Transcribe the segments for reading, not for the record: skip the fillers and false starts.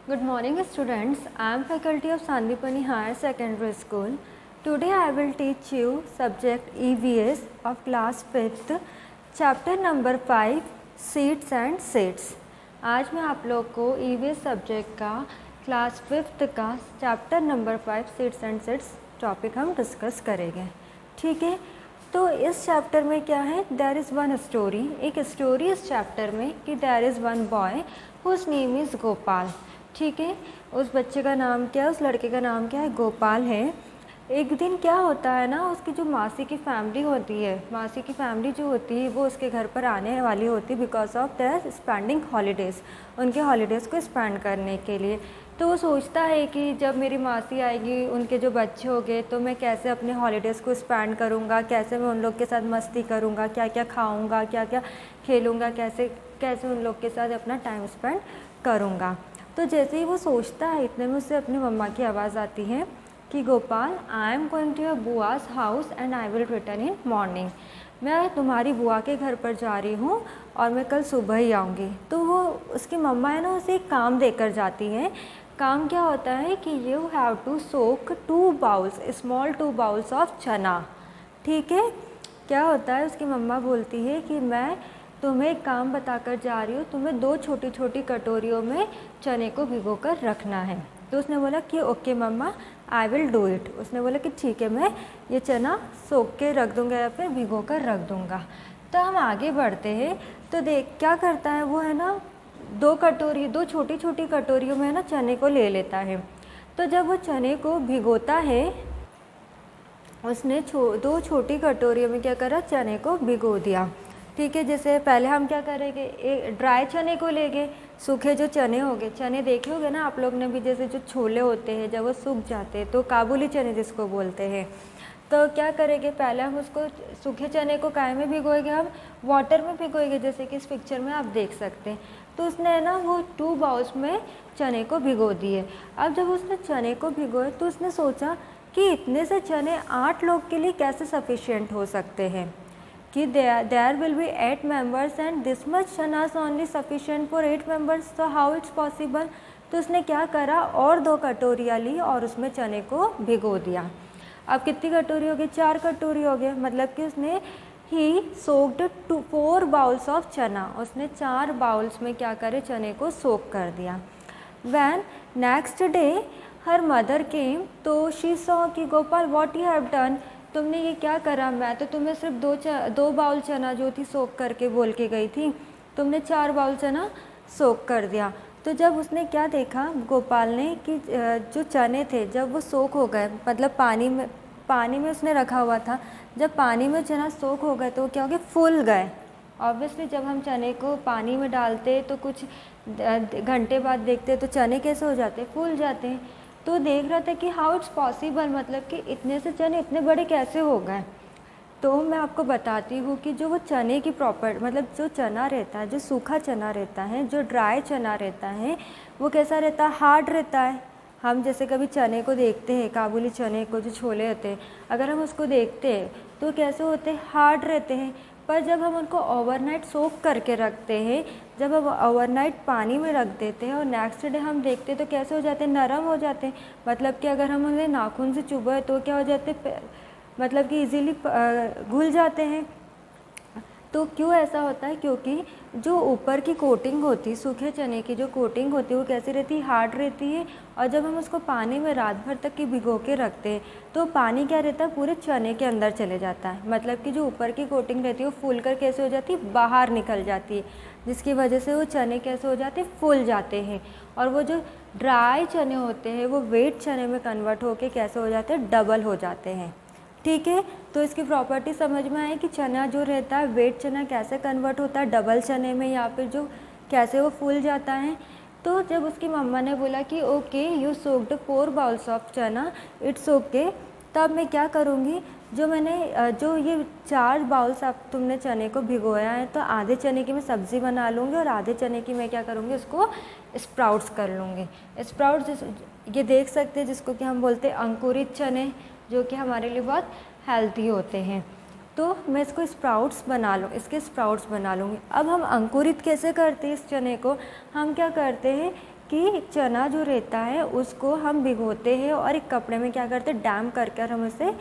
Good morning students. I am faculty of Sandipani Higher Secondary School. Today I will teach you subject EVS of class 5th chapter number 5 seeds and seeds. आज मैं आप लोग को EVS subject का class 5th का chapter number 5 seeds and seeds topic हम discuss करेंगे। ठीक है, तो इस चैप्टर में क्या है, देयर इज़ वन स्टोरी, एक स्टोरी इस चैप्टर में कि there is one boy whose name is Gopal. ठीक है, उस बच्चे का नाम क्या है, उस लड़के का नाम क्या है, गोपाल है। एक दिन क्या होता है ना, उसकी जो मासी की फैमिली होती है, मासी की फैमिली जो होती है वो उसके घर पर आने वाली होती है because of their spending holidays, उनके हॉलीडेज़ को स्पेंड करने के लिए। तो वो सोचता है कि जब मेरी मासी आएगी, उनके जो बच्चे होंगे, तो मैं कैसे अपने हॉलीडेज़ को स्पेंड करूँगा, कैसे मैं उन लोग के साथ मस्ती करूँगा, क्या क्या खाऊँगा, क्या क्या खेलूँगा, कैसे कैसे उन लोग के साथ अपना टाइम स्पेंड करूँगा। तो जैसे ही वो सोचता है, इतने में उससे अपनी मम्मा की आवाज़ आती है कि Gopal, I am going to your बुआज house and I will return in morning. मैं तुम्हारी बुआ के घर पर जा रही हूँ और मैं कल सुबह ही आऊँगी। तो वो उसकी मम्मा है ना, उसे एक काम देकर जाती हैं। काम क्या होता है कि you have to soak 2 bowls, small 2 bowls of chana. ठीक है, क्या होता है, उसकी मम्मा बोलती है कि मैं तुम्हें एक काम बताकर जा रही हूँ, तुम्हें 2 छोटी छोटी कटोरियों में चने को भिगोकर रखना है। तो उसने बोला कि okay mumma, I will do it. उसने बोला कि ठीक है, मैं ये चना सोख के रख दूँगा या फिर भिगो कर रख दूँगा। तो हम आगे बढ़ते हैं, तो देख क्या करता है वो, है ना, 2 छोटी छोटी कटोरियों में है ना चने को ले लेता है। तो जब वो चने को भिगोता है, उसने 2 छोटी कटोरियों में क्या करा, चने को भिगो दिया। ठीक है, जैसे पहले हम क्या करेंगे, एक ड्राई चने को लेंगे, सूखे जो चने होंगे, चने देखे होंगे ना आप लोग ने भी, जैसे जो छोले होते हैं जब वो सूख जाते हैं तो काबुली चने जिसको बोलते हैं। तो क्या करेंगे, पहले हम उसको सूखे चने को काय में भिगोएंगे, हम वाटर में भिगोएंगे, जैसे कि इस पिक्चर में आप देख सकते हैं। तो उसने है ना वो 2 बाउल्स में चने को भिगो दिए। अब जब उसने चने को भिगोए तो उसने सोचा कि इतने से चने 8 लोग के लिए कैसे सफिशिएंट हो सकते हैं, कि there will be 8 members and this much चनास ओनली सफिशिएंट फॉर 8 मेंबर्स, तो हाउ इट्स पॉसिबल। तो उसने क्या करा, और 2 कटोरियाँ ली और उसमें चने को भिगो दिया। अब कितनी कटोरी हो गई, 4 कटोरी हो गए, मतलब कि उसने ही सोक्ड 4 बाउल्स ऑफ चना, उसने 4 बाउल्स में क्या करे, चने को सोक कर दिया। When next day her mother came, तो शी सॉ कि Gopal what you have done, तुमने ये क्या करा, मैं तो तुम्हें सिर्फ 2 बाउल चना जो थी सोक करके बोल के गई थी, तुमने 4 बाउल चना सोक कर दिया। तो जब उसने क्या देखा गोपाल ने कि जो चने थे जब वो सोक हो गए, मतलब पानी में उसने रखा हुआ था, जब पानी में चना सोक हो गए तो वो क्या हो गए, फूल गए। ऑब्वियसली जब हम चने को पानी में डालते तो कुछ घंटे बाद देखते तो चने कैसे हो जाते, फूल जाते हैं। तो देख रहा था कि हाउ इट्स पॉसिबल, मतलब कि इतने से चने इतने बड़े कैसे हो गए। तो मैं आपको बताती हूँ कि जो वो चने की प्रॉपर, मतलब जो चना रहता है, जो सूखा चना रहता है, जो ड्राई चना रहता है, वो कैसा रहता है, हार्ड रहता है। हम जैसे कभी चने को देखते हैं, काबुली चने को, जो छोले होते हैं, अगर हम उसको देखते हैं तो कैसे होते हैं, हार्ड रहते हैं। पर जब हम उनको ओवरनाइट सोक करके रखते हैं, जब हम ओवरनाइट पानी में रख देते हैं और नेक्स्ट डे हम देखते हैं तो कैसे हो जाते हैं, नरम हो जाते हैं। मतलब कि अगर हम उन्हें नाखून से चुभे तो क्या हो जाते हैं, मतलब कि इजीली घुल जाते हैं। तो क्यों ऐसा होता है, क्योंकि जो ऊपर की कोटिंग होती है, सूखे चने की जो कोटिंग होती है वो कैसी रहती है, हार्ड रहती है। और जब हम उसको पानी में रात भर तक की भिगो के रखते हैं तो पानी क्या रहता है, पूरे चने के अंदर चले जाता है। मतलब कि जो ऊपर की कोटिंग रहती है वो फूल कर कैसे हो जाती है, बाहर निकल जाती है, जिसकी वजह से वो चने कैसे हो जाते हैं, फूल जाते हैं। और वो जो ड्राई चने होते हैं वो वेट चने में कन्वर्ट होके कैसे हो जाते हैं, डबल हो जाते हैं। ठीक है, तो इसकी प्रॉपर्टी समझ में आए कि चना जो रहता है, वेट चना कैसे कन्वर्ट होता है डबल चने में, या फिर जो कैसे वो फूल जाता है। तो जब उसकी मम्मा ने बोला कि okay you soaked 4 bowls of चना, इट्स ओके, तब मैं क्या करूँगी, जो मैंने जो ये 4 बाउल्स आप तुमने चने को भिगोया है, तो आधे चने की मैं सब्ज़ी बना लूँगी और आधे चने की मैं क्या करूँगी, उसको स्प्राउट्स कर लूँगी। स्प्राउट्स ये देख सकते हैं जिसको कि हम बोलते हैं अंकुरित चने, जो कि हमारे लिए बहुत हेल्दी होते हैं। तो मैं इसके स्प्राउट्स बना लूँगी। अब हम अंकुरित कैसे करते हैं इस चने को, हम क्या करते हैं कि चना जो रहता है उसको हम भिगोते हैं और एक कपड़े में क्या करते हैं, डैम करके हम उसे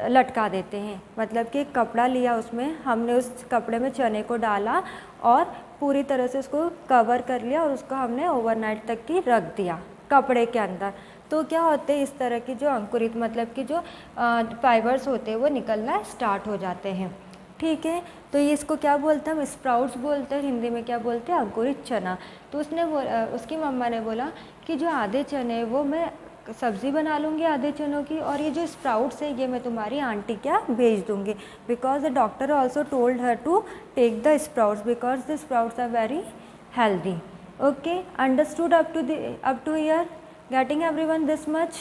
लटका देते हैं। मतलब कि एक कपड़ा लिया, उसमें हमने उस कपड़े में चने को डाला और पूरी तरह से उसको कवर कर लिया और उसको हमने ओवरनाइट तक की रख दिया कपड़े के अंदर। तो क्या होते हैं, इस तरह की जो अंकुरित मतलब कि जो फाइबर्स होते हैं वो निकलना स्टार्ट हो जाते हैं। ठीक है, तो ये इसको क्या बोलते हैं, हम स्प्राउट्स बोलते हैं, हिंदी में क्या बोलते हैं, अंकुरित चना। तो उसकी मम्मा ने बोला कि जो आधे चने वो मैं सब्ज़ी बना लूँगी आधे चनों की, और ये जो स्प्राउट्स है ये मैं तुम्हारी आंटी क्या भेज दूँगी। Because the doctor also told her to take the sprouts because the sprouts are very healthy. Okay, understood up to here, getting everyone this much.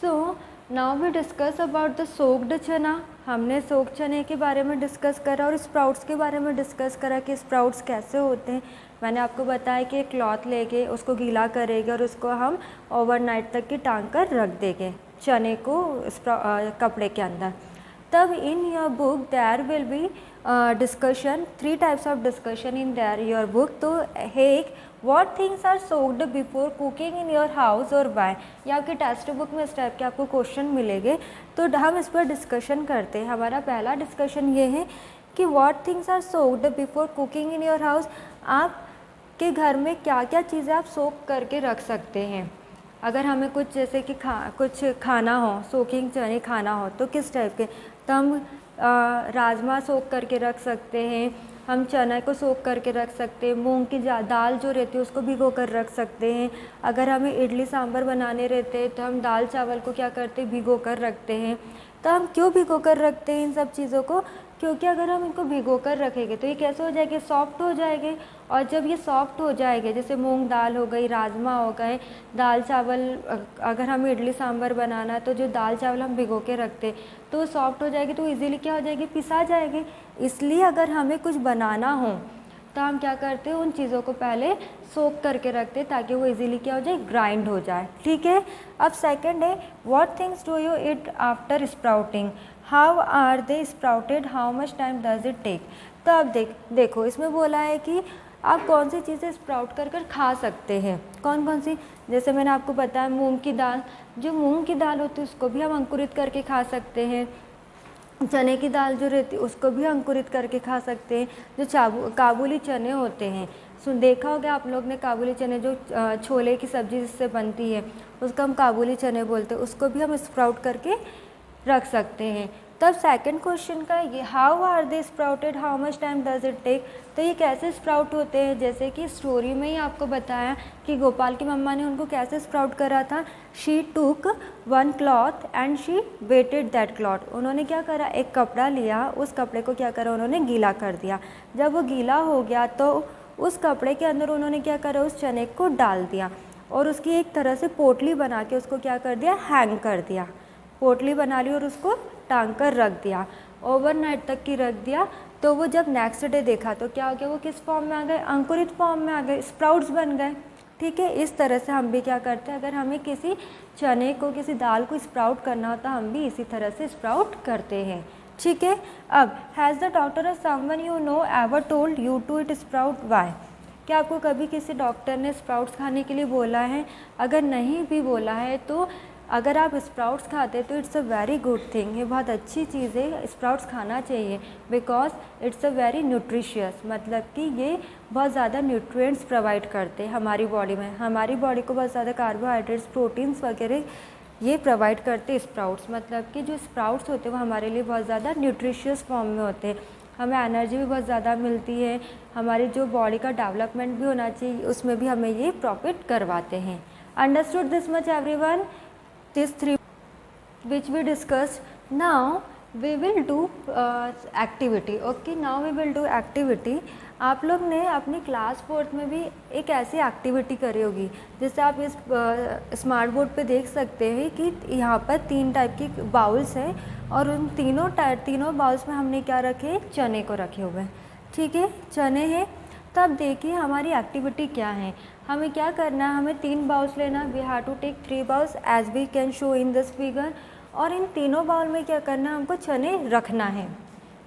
So now we discuss about the soaked chana. हमने soaked चने के बारे में discuss करा और sprouts के बारे में डिस्कस करा कि स्प्राउट्स कैसे होते हैं। मैंने आपको बताया कि एक क्लॉथ लेके उसको गीला करेंगे और उसको हम ओवरनाइट तक की टांग कर रख देंगे चने को कपड़े के अंदर। तब in your book there will be discussion, 3 types of discussion in there your book. तो एक, what things are soaked before cooking in your house और वाई। ये आपके टेक्स्ट बुक में इस टाइप के आपको क्वेश्चन मिलेंगे, तो हम इस पर डिस्कशन करते हैं। हमारा पहला डिस्कशन ये है कि what things are soaked before cooking in your house. आपके घर में क्या क्या चीज़ें आप सोक करके रख सकते हैं। अगर हमें कुछ जैसे कि कुछ खाना हो, सोकिंग चने खाना हो, तो किस टाइप के, तो हम राजमा सोक करके रख सकते हैं, हम चना को सोक करके रख सकते हैं, मूंग की दाल जो रहती है उसको भिगो कर रख सकते हैं। अगर हमें इडली सांभर बनाने रहते हैं तो हम दाल चावल को क्या करते हैं, भिगो कर रखते हैं। तो हम क्यों भिगो कर रखते हैं इन सब चीज़ों को, क्योंकि अगर हम इनको भिगो कर रखेंगे तो ये कैसे हो जाएंगे, सॉफ्ट हो जाएंगे। और जब ये सॉफ्ट हो जाएंगे, जैसे मूंग दाल हो गई, राजमा हो गए, दाल चावल, अगर हमें इडली सांभर बनाना है तो जो दाल चावल हम भिगो के रखते तो सॉफ्ट हो जाएगी, तो इजीली क्या हो जाएगी, पिसा जाएगी। इसलिए अगर हमें कुछ बनाना हो तो हम क्या करते हैं, उन चीज़ों को पहले सोक करके रखते हैं ताकि वो इजीली क्या हो जाए, ग्राइंड हो जाए। ठीक है, अब सेकंड है, what things do you eat after sprouting, how are they sprouted, how much time does it take. तो अब देखो इसमें बोला है कि आप कौन सी चीज़ें स्प्राउट कर कर खा सकते हैं, कौन कौन सी। जैसे मैंने आपको बताया मूंग की दाल, जो मूंग की दाल होती है उसको भी हम अंकुरित करके खा सकते हैं। चने की दाल जो रहती है उसको भी अंकुरित करके खा सकते हैं। जो काबुली चने होते हैं, देखा होगा आप लोग ने, काबुली चने जो छोले की सब्ज़ी जिससे बनती है उसको हम काबुली चने बोलते हैं, उसको भी हम स्प्राउट करके रख सकते हैं। तब सेकंड क्वेश्चन का ये, how are they sprouted, how much time does it take. तो ये कैसे स्प्राउट होते हैं, जैसे कि स्टोरी में ही आपको बताया कि गोपाल की मम्मा ने उनको कैसे स्प्राउट करा था। शी टूक 1 cloth and she weighted that cloth. उन्होंने क्या करा, एक कपड़ा लिया, उस कपड़े को क्या करा, उन्होंने गीला कर दिया। जब वो गीला हो गया तो उस कपड़े के अंदर उन्होंने क्या करा, उस चने को डाल दिया और उसकी एक तरह से पोटली बना के उसको क्या कर दिया, हैंग कर दिया। पोटली बना ली और उसको टांग कर रख दिया, ओवरनाइट तक की रख दिया। तो वो जब नेक्स्ट डे देखा तो क्या हो गया, वो किस फॉर्म में आ गए, अंकुरित फॉर्म में आ गए, स्प्राउट्स बन गए। ठीक है, इस तरह से हम भी क्या करते हैं, अगर हमें किसी चने को, किसी दाल को स्प्राउट करना होता हम भी इसी तरह से स्प्राउट करते हैं। ठीक है, अब has the doctor of someone you know ever told you to eat sprout why. क्या आपको कभी किसी डॉक्टर ने स्प्राउट्स खाने के लिए बोला है? अगर नहीं भी बोला है तो अगर आप स्प्राउट्स खाते तो it's a very good thing, ये बहुत अच्छी चीज़ है, स्प्राउट्स खाना चाहिए। Because it's a very nutritious, मतलब कि ये बहुत ज़्यादा न्यूट्रिएंट्स प्रोवाइड करते हैं हमारी बॉडी में, हमारी बॉडी को बहुत ज़्यादा कार्बोहाइड्रेट्स, प्रोटीन्स वगैरह ये प्रोवाइड करते हैं स्प्राउट्स। मतलब कि जो स्प्राउट्स होते हैं वो हमारे लिए बहुत ज़्यादा न्यूट्रिशियस फॉर्म में होते हैं, हमें एनर्जी भी बहुत ज़्यादा मिलती है, हमारी जो बॉडी का डेवलपमेंट भी होना चाहिए उसमें भी हमें ये प्रॉफिट करवाते हैं। Understood this much everyone, these 3 which we discussed. Now we will do activity. Okay, now we will do activity. आप लोग ने अपनी क्लास 4th में भी एक ऐसी एक्टिविटी करी होगी, जैसे आप इस स्मार्ट बोर्ड पे देख सकते हैं कि यहाँ पर 3 टाइप की बाउल्स हैं और उन तीनों बाउल्स में हमने क्या रखे, चने को रखे हुए हैं। ठीक है, चने हैं। तब देखिए हमारी एक्टिविटी क्या है, हमें क्या करना है, हमें 3 बाउल्स लेना, we have to take 3 bowls as we can show in this figure. और इन तीनों बाउल में क्या करना है, हमको चने रखना है।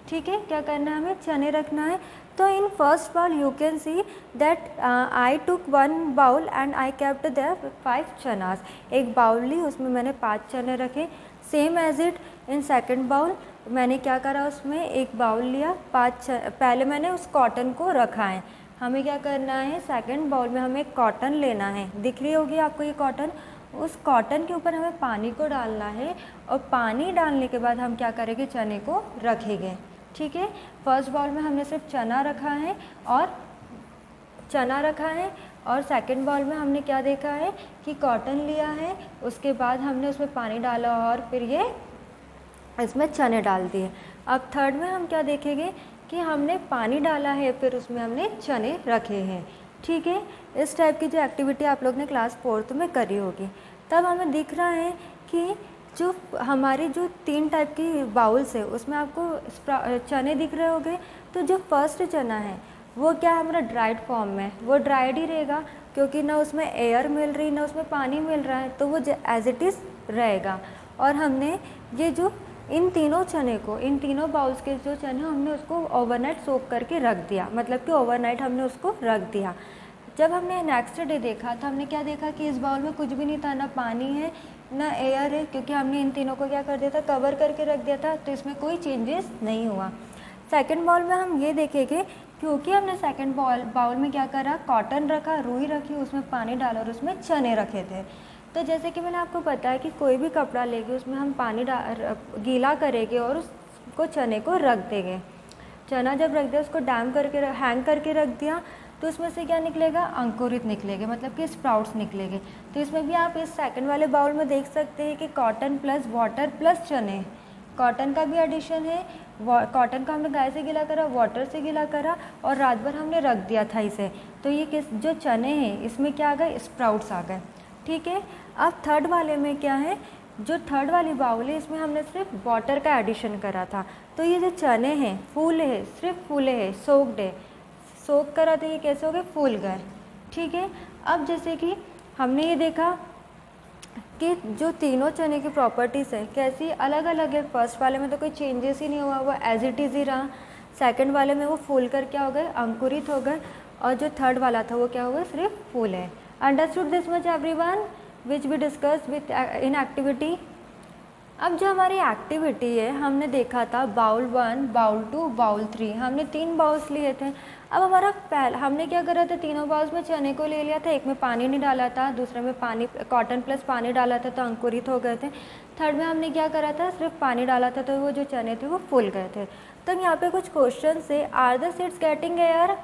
ठीक है, क्या करना है, हमें चने रखना है। तो in first bowl you can see that I took 1 bowl and I kept there 5 chanas. एक बाउल ली, उसमें मैंने 5 चने रखे। Same as it in second bowl मैंने क्या करा, उसमें एक बाउल लिया, 5 पहले मैंने उस कॉटन को रखा है। हमें क्या करना है, सेकंड बाउल में हमें कॉटन लेना है। दिख रही होगी आपको ये कॉटन। उस कॉटन के ऊपर हमें पानी को डालना है और पानी डालने के बाद हम क्या करेंगे, चने को रखेंगे। ठीक है, फर्स्ट बाउल में हमने सिर्फ चना रखा है और सेकंड बाउल में हमने क्या देखा है कि कॉटन लिया है, उसके बाद हमने उसमें पानी डाला और फिर ये इसमें चने डाल दिए। अब थर्ड में हम क्या देखेंगे कि हमने पानी डाला है, फिर उसमें हमने चने रखे हैं। ठीक है, इस टाइप की जो एक्टिविटी आप लोग ने क्लास 4th में करी होगी। तब हमें दिख रहा है कि जो हमारी जो 3 टाइप की बाउल्स है उसमें आपको चने दिख रहे होंगे। तो जो फर्स्ट चना है वो क्या है, हमारा ड्राइड फॉर्म में, वो ड्राइड ही रहेगा क्योंकि ना उसमें एयर मिल रही ना उसमें पानी मिल रहा है, तो वो एज इट इज़ रहेगा। और हमने ये जो इन तीनों चने को, इन तीनों बाउल्स के जो चने हमने उसको ओवरनाइट सोक करके रख दिया, मतलब कि ओवरनाइट हमने उसको रख दिया। जब हमने नेक्स्ट डे देखा तो हमने क्या देखा कि इस बाउल में कुछ भी नहीं था, ना पानी है ना एयर है, क्योंकि हमने इन तीनों को क्या कर दिया था, कवर करके रख दिया था, तो इसमें कोई चेंजेस नहीं हुआ। सेकंड बाउल में हम ये देखेंगे, क्योंकि हमने सेकंड बाउल में क्या करा, कॉटन रखा, रुई रखी, उसमें पानी डाला और उसमें चने रखे थे। तो जैसे कि मैंने आपको बताया कि कोई भी कपड़ा लेके उसमें हम पानी गीला करेंगे और उसको चने को रख देंगे। चना जब रख दिया, उसको हैंग करके रख दिया, तो उसमें से क्या निकलेगा, अंकुरित निकलेंगे, मतलब कि स्प्राउट्स निकलेंगे। तो इसमें भी आप इस सेकंड वाले बाउल में देख सकते हैं कि कॉटन प्लस वाटर प्लस चने, कॉटन का भी एडिशन है। कॉटन का हमने गाय से गीला करा, वाटर से गीला करा और रात भर हमने रख दिया था इसे। तो ये जो चने हैं इसमें क्या आ गए, स्प्राउट्स आ गए। ठीक है, अब थर्ड वाले में क्या है, जो थर्ड वाली बाउल है इसमें हमने सिर्फ वाटर का एडिशन करा था। तो ये जो चने हैं फूले हैं, सिर्फ फूले हैं, सोक्ड है, सोक करा तो ये कैसे हो गए, फूल गए। ठीक है, अब जैसे कि हमने ये देखा कि जो तीनों चने की प्रॉपर्टीज़ है कैसी अलग अलग है। फर्स्ट वाले में तो कोई चेंजेस ही नहीं हुआ, वो एज इट इज़ ही रहा। सेकंड वाले में वो फूल कर क्या हो गए, अंकुरित हो गए। और जो थर्ड वाला था वो क्या हो गया, सिर्फ फूल है। Understood this much everyone which we discuss with in activity. अब जो हमारी एक्टिविटी है, हमने देखा था बाउल 1, बाउल 2, बाउल 3, हमने 3 बाउल्स लिए थे। अब हमारा हमने क्या करा था, तीनों बाउल्स में चने को ले लिया था, एक में पानी नहीं डाला था, दूसरे में पानी कॉटन प्लस पानी डाला था तो अंकुरित हो गए थे। थर्ड में हमने क्या करा था, सिर्फ पानी डाला था तो वो जो चने थे वो फूल गए थे। तो यहाँ पे कुछ क्वेश्चन से, are the seeds getting air.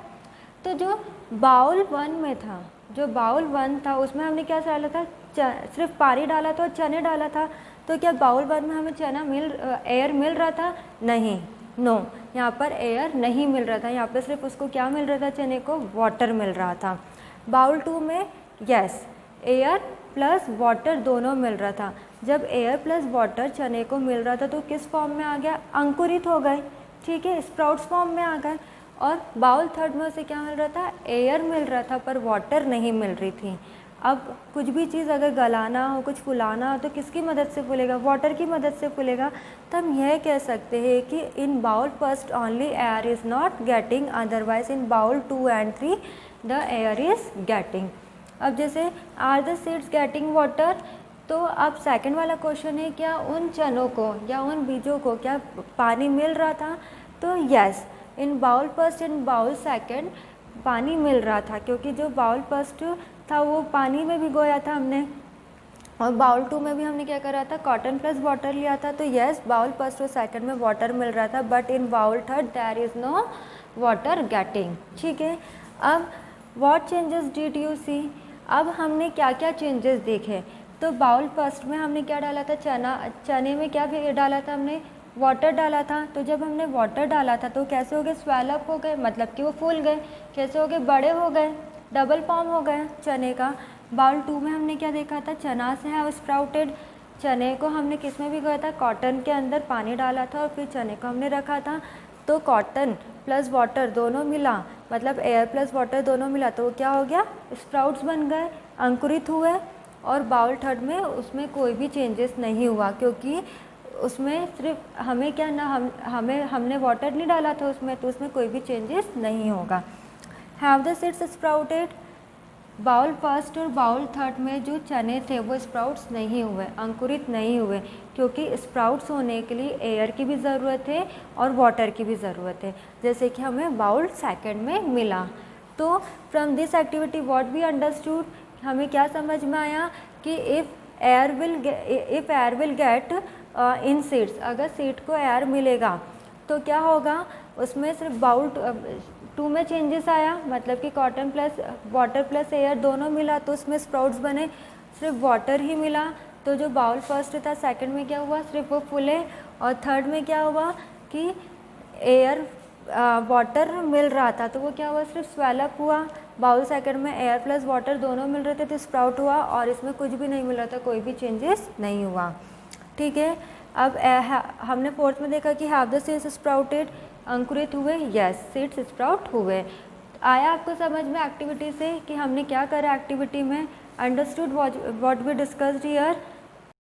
तो जो बाउल 1 में था, जो बाउल 1 था उसमें हमने क्या डाला था, सिर्फ पानी डाला था और चने डाला था। तो क्या बाउल 1 में हमें एयर मिल रहा था, नहीं, नो, यहाँ पर एयर नहीं मिल रहा था। यहाँ पे सिर्फ उसको क्या मिल रहा था, चने को वाटर मिल रहा था। बाउल 2 में यस, एयर प्लस वाटर दोनों मिल रहा था। जब एयर प्लस वाटर चने को मिल रहा था तो किस फॉर्म में आ गया, अंकुरित हो गए। ठीक है, स्प्राउट्स फॉर्म में आ गए। और बाउल 3 में उसे क्या मिल रहा था, एयर मिल रहा था पर वाटर नहीं मिल रही थी। अब कुछ भी चीज़ अगर गलाना हो, कुछ फुलाना हो तो किसकी मदद से फूलेगा, वाटर की मदद से फूलेगा। तो हम यह कह सकते हैं कि in bowl first only air is not getting, otherwise in bowl 2 and 3 the air is getting. अब जैसे are the seeds getting water, तो अब सेकंड वाला क्वेश्चन है क्या उन चनों को या उन बीजों को क्या पानी मिल रहा था। तो yes, in bowl first and bowl second पानी मिल रहा था, क्योंकि जो बाउल फर्स्ट था वो पानी में भिगोया था हमने, और बाउल 2 में भी हमने क्या करा था, कॉटन प्लस वाटर लिया था। तो यस, बाउल फर्स्ट और सेकंड में वाटर मिल रहा था, but in bowl 3 there is no water getting. ठीक है, अब what changes did you see. अब हमने क्या क्या चेंजेस देखे। तो बाउल फर्स्ट में हमने क्या डाला था, चने में क्या डाला था, हमने वाटर डाला था। तो जब हमने वाटर डाला था तो कैसे हो गए, स्वेल अप हो गए, मतलब कि वो फूल गए। कैसे हो गए, बड़े हो गए, डबल फॉर्म हो गए चने का। बाउल 2 में हमने क्या देखा था, चना से है स्प्राउटेड। चने को हमने किस में भिगोया था, कॉटन के अंदर पानी डाला था और फिर चने को हमने रखा था। तो कॉटन प्लस वाटर दोनों मिला, मतलब एयर प्लस वाटर दोनों मिला, तो वो क्या हो गया, स्प्राउट्स बन गए, अंकुरित हुए। और बाउल 3 में उसमें कोई भी चेंजेस नहीं हुआ, क्योंकि उसमें सिर्फ हमें क्या ना हमने वाटर नहीं डाला था उसमें, तो उसमें कोई भी चेंजेस नहीं होगा। Have the seeds sprouted, bowl first और बाउल थर्ड में जो चने थे वो स्प्राउट्स नहीं हुए, अंकुरित नहीं हुए, क्योंकि स्प्राउट्स होने के लिए एयर की भी ज़रूरत है और वाटर की भी ज़रूरत है, जैसे कि हमें बाउल सेकंड में मिला। तो from this activity what we understood, हमें क्या समझ में आया कि if air will get in seeds, अगर सीड को एयर मिलेगा तो क्या होगा, उसमें सिर्फ बाउल 2 में चेंजेस आया, मतलब कि cotton plus water plus air दोनों मिला तो उसमें स्प्राउट्स बने। सिर्फ वाटर ही मिला तो जो बाउल फर्स्ट था सेकंड में क्या हुआ, सिर्फ वो फूले, और थर्ड में क्या हुआ कि एयर वाटर मिल रहा था तो वो क्या हुआ, सिर्फ स्वेलअप हुआ। बाउल सेकंड में एयर प्लस वाटर दोनों मिल रहे थे तो स्प्राउट हुआ, और इसमें कुछ भी नहीं मिल रहा था, कोई भी चेंजेस नहीं हुआ। ठीक है, अब हमने फोर्थ में देखा कि हैव द सीड्स स्प्राउटेड, अंकुरित हुए, यस सीड्स स्प्राउट हुए। आया आपको समझ में एक्टिविटी से कि हमने क्या करा एक्टिविटी में, understood what we discussed here.